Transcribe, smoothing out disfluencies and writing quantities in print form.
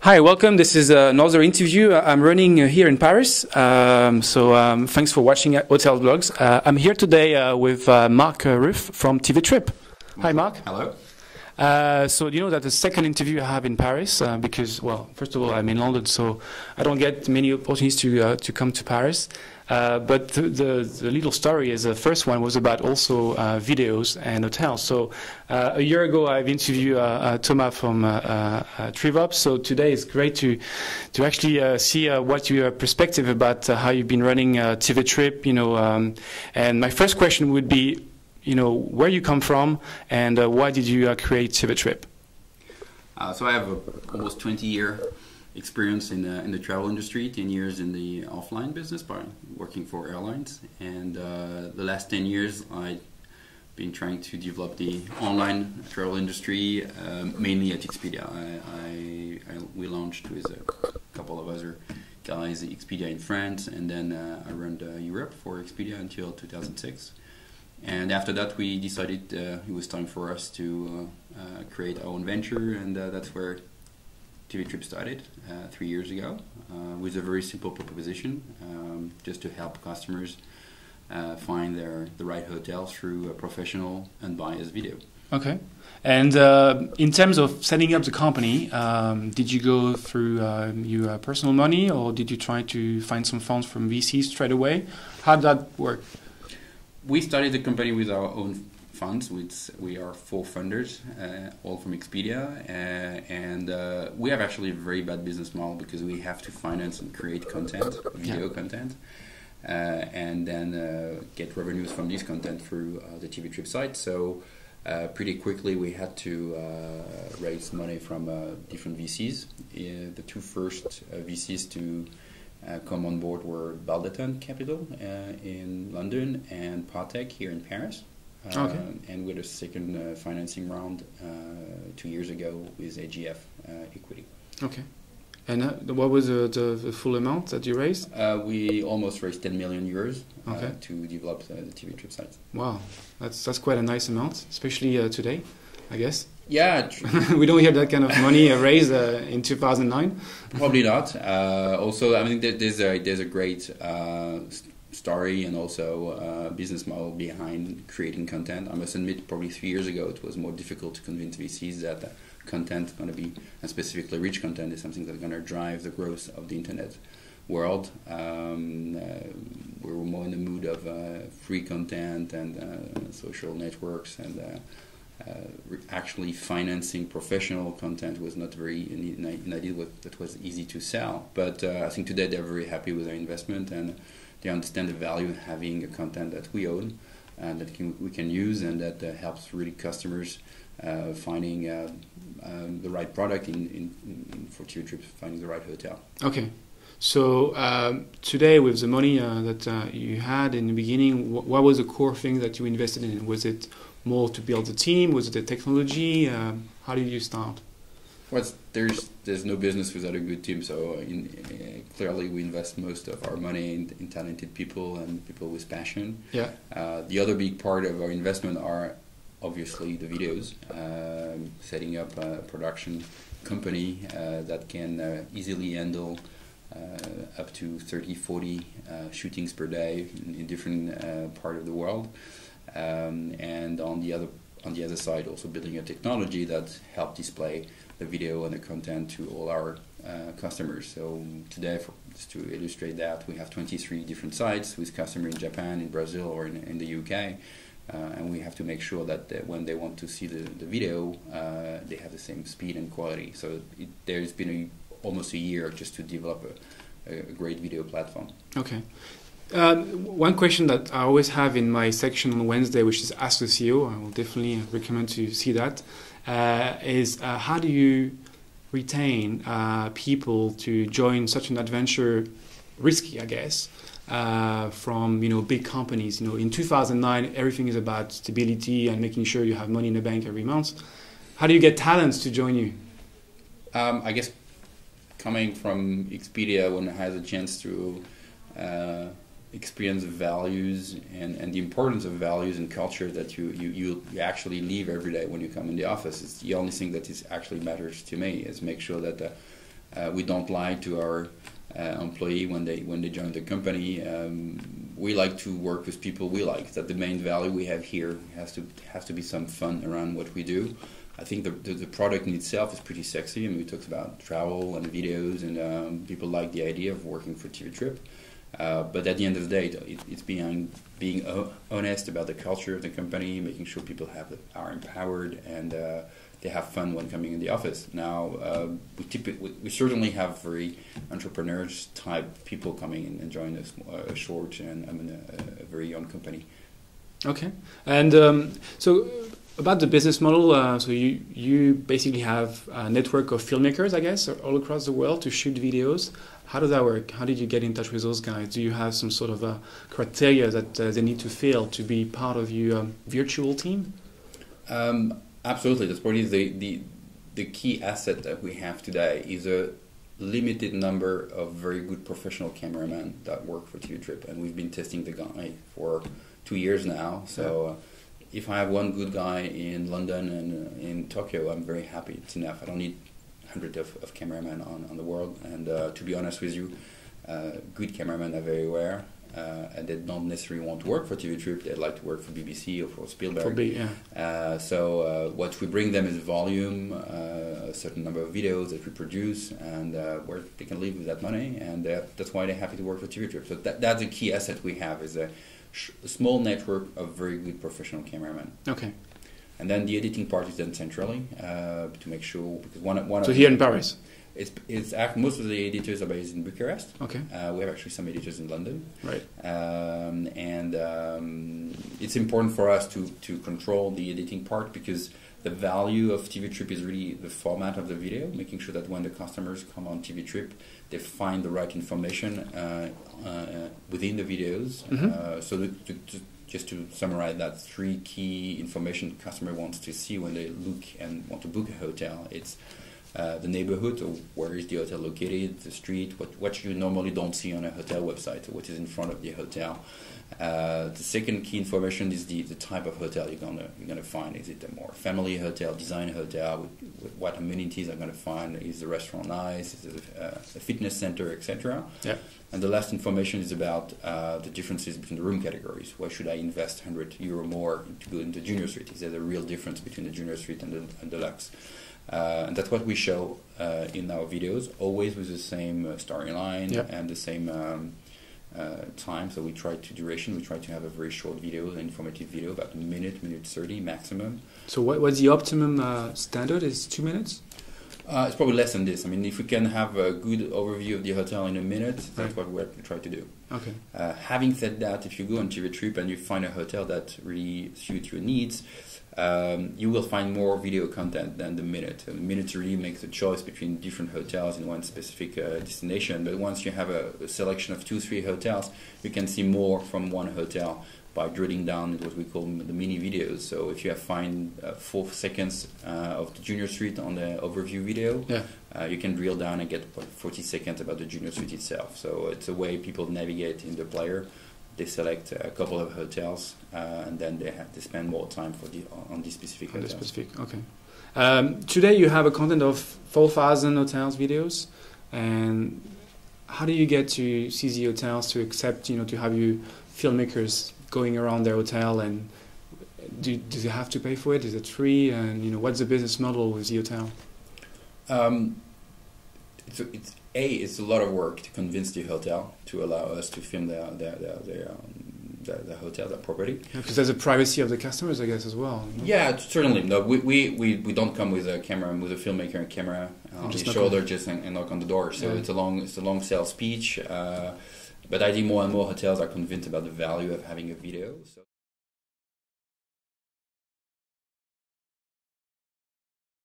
Hi, welcome. This is another interview I'm running here in Paris. Thanks for watching Hotel Vlogs. I'm here today with Marc Ruff from TV Trip. Hi, Marc. Hello. So you know that the second interview I have in Paris because, well, first of all, I'm in London, so I don't get many opportunities to come to Paris. But the little story is the first one was about also videos and hotels. So a year ago, I've interviewed Thomas from Trivop. So today it's great to actually see what your perspective about how you've been running TV Trip. And my first question would be, where you come from and why did you create TV Trip? So I have almost 20-year experience in the travel industry, 10 years in the offline business by working for airlines, and the last 10 years I've been trying to develop the online travel industry, mainly at Expedia. We launched with a couple of other guys Expedia in France, and then I ran Europe for Expedia until 2006. And after that we decided it was time for us to create our own venture, and that's where TV Trip started 3 years ago with a very simple proposition, just to help customers find the right hotel through a professional unbiased video. Okay. And in terms of setting up the company, did you go through your personal money, or did you try to find some funds from VCs straight away? How did that work? We started the company with our own funds. We are 4 funders, all from Expedia, and we have actually a very bad business model because we have to finance and create content, video content, and then get revenues from this content through the TV Trip site. So pretty quickly we had to raise money from different VCs. The 2 first VCs to come on board were Baldeton Capital in London and Part.1 here in Paris. Okay. And with a second financing round 2 years ago with AGF Equity. Okay. And what was the full amount that you raised? We almost raised 10 million euros okay. to develop the TV Trip site. Wow, that's quite a nice amount, especially today, I guess. Yeah. We don't hear that kind of money raised in 2009. Probably not. Also, I mean, there's a great story and also business model behind creating content. I must admit, probably 3 years ago, it was more difficult to convince VCs that content is going to be, and specifically rich content, is something that's going to drive the growth of the internet world. We're more in the mood of free content and social networks, and actually financing professional content was not very an idea that was easy to sell. But I think today they're very happy with their investment, and they understand the value of having a content that we own and that we can use, and that helps really customers finding the right product for TV Trips, finding the right hotel. Okay. So today, with the money that you had in the beginning, what was the core thing that you invested in? Was it more to build the team? Was it the technology? How did you start? Well, there's no business without a good team, so clearly we invest most of our money in talented people and people with passion. Yeah. The other big part of our investment are obviously the videos, setting up a production company that can easily handle up to 30, 40 shootings per day in different parts of the world. And on the other side, also building a technology that helps display the video and the content to all our customers. So today, just to illustrate that, we have 23 different sites with customers in Japan, in Brazil, or in the UK. And we have to make sure that when they want to see the video, they have the same speed and quality. So there's been almost a year just to develop a great video platform. Okay. One question that I always have in my section on Wednesday, which is Ask the CEO, I will definitely recommend to see that, is how do you retain people to join such an adventure, risky, I guess, from big companies. In 2009, everything is about stability and making sure you have money in the bank every month. How do you get talents to join you? I guess coming from Expedia, when I had a chance to experience values and the importance of values and culture that you actually live every day when you come in the office. It's the only thing that is actually matters to me, is make sure that We don't lie to our employee when they join the company. We like to work with people we like. That the main value we have here has to be some fun around what we do. I think the product in itself is pretty sexy. I mean, we talked about travel and videos, and people like the idea of working for TV Trip. But at the end of the day, it's being honest about the culture of the company, making sure people are empowered and they have fun when coming in the office. Now, we certainly have very entrepreneurs type people coming in and join us, short and a very young company. Okay, and so about the business model, so you basically have a network of filmmakers, I guess, all across the world to shoot videos. How does that work? How did you get in touch with those guys? Do you have some sort of a criteria that they need to fill to be part of your virtual team? Absolutely. That's probably the key asset that we have today is a limited number of very good professional cameramen that work for TV Trip, and we've been testing the guy for 2 years now. So if I have one good guy in London and in Tokyo, I'm very happy. It's enough. I don't need hundreds of cameramen on the world. And to be honest with you, good cameramen are very rare. And they don't necessarily want to work for TV Trip. They'd like to work for BBC or for Spielberg. So what we bring them is volume, a certain number of videos that we produce, and where they can live with that money. And that's why they're happy to work for TV Trip. So that's a key asset we have, is a small network of very good professional cameramen. Okay. And then the editing part is done centrally to make sure, because one so here in Paris. Most of the editors are based in Bucharest. Okay. We have actually some editors in London. Right. And it's important for us to control the editing part, because the value of TV Trip is really the format of the video, making sure that when the customers come on TV Trip, they find the right information within the videos. Mm-hmm. Just to summarize that, 3 key information the customer wants to see when they look and want to book a hotel. It's the neighborhood, so where is the hotel located, the street, what you normally don't see on a hotel website, so what is in front of the hotel. The second key information is the type of hotel you're gonna find. Is it a more family hotel, design hotel? What amenities are gonna find? Is the restaurant nice? Is it a fitness center, etc.? Yeah. And the last information is about the differences between the room categories. Why should I invest €100 more to go into junior suite? Is there a real difference between the junior suite and the deluxe? And that's what we show in our videos, always with the same storyline and the same time. So we try to have a very short video, an informative video, about a minute 30 maximum. So what's the optimum standard? Is 2 minutes? It's probably less than this. I mean, if we can have a good overview of the hotel in a minute, that's what we try to do. Okay. Having said that, if you go on TV Trip and you find a hotel that really suits your needs, you will find more video content than the minute. The minute really makes a choice between different hotels in one specific destination. But once you have a selection of 2-3 hotels, you can see more from one hotel by drilling down what we call the mini videos. So if you find 4 seconds of the junior suite on the overview video, you can drill down and get 40 seconds about the junior suite itself. So it's a way people navigate in the player. They select a couple of hotels, and then they have to spend more time on these specific hotels. Okay. Today you have a content of 4,000 hotels videos, and how do you get to see the hotels to accept, to have you filmmakers going around their hotel, and do they have to pay for it? Is it free? And what's the business model with the hotel? It's a lot of work to convince the hotel to allow us to film the hotel, their property. Because there's a privacy of the customers, I guess, as well. Yeah, certainly. No, we don't come with a camera, with a filmmaker and camera on his shoulder, and knock on the door. So it's a long sales speech. But I think more and more hotels are convinced about the value of having a video. So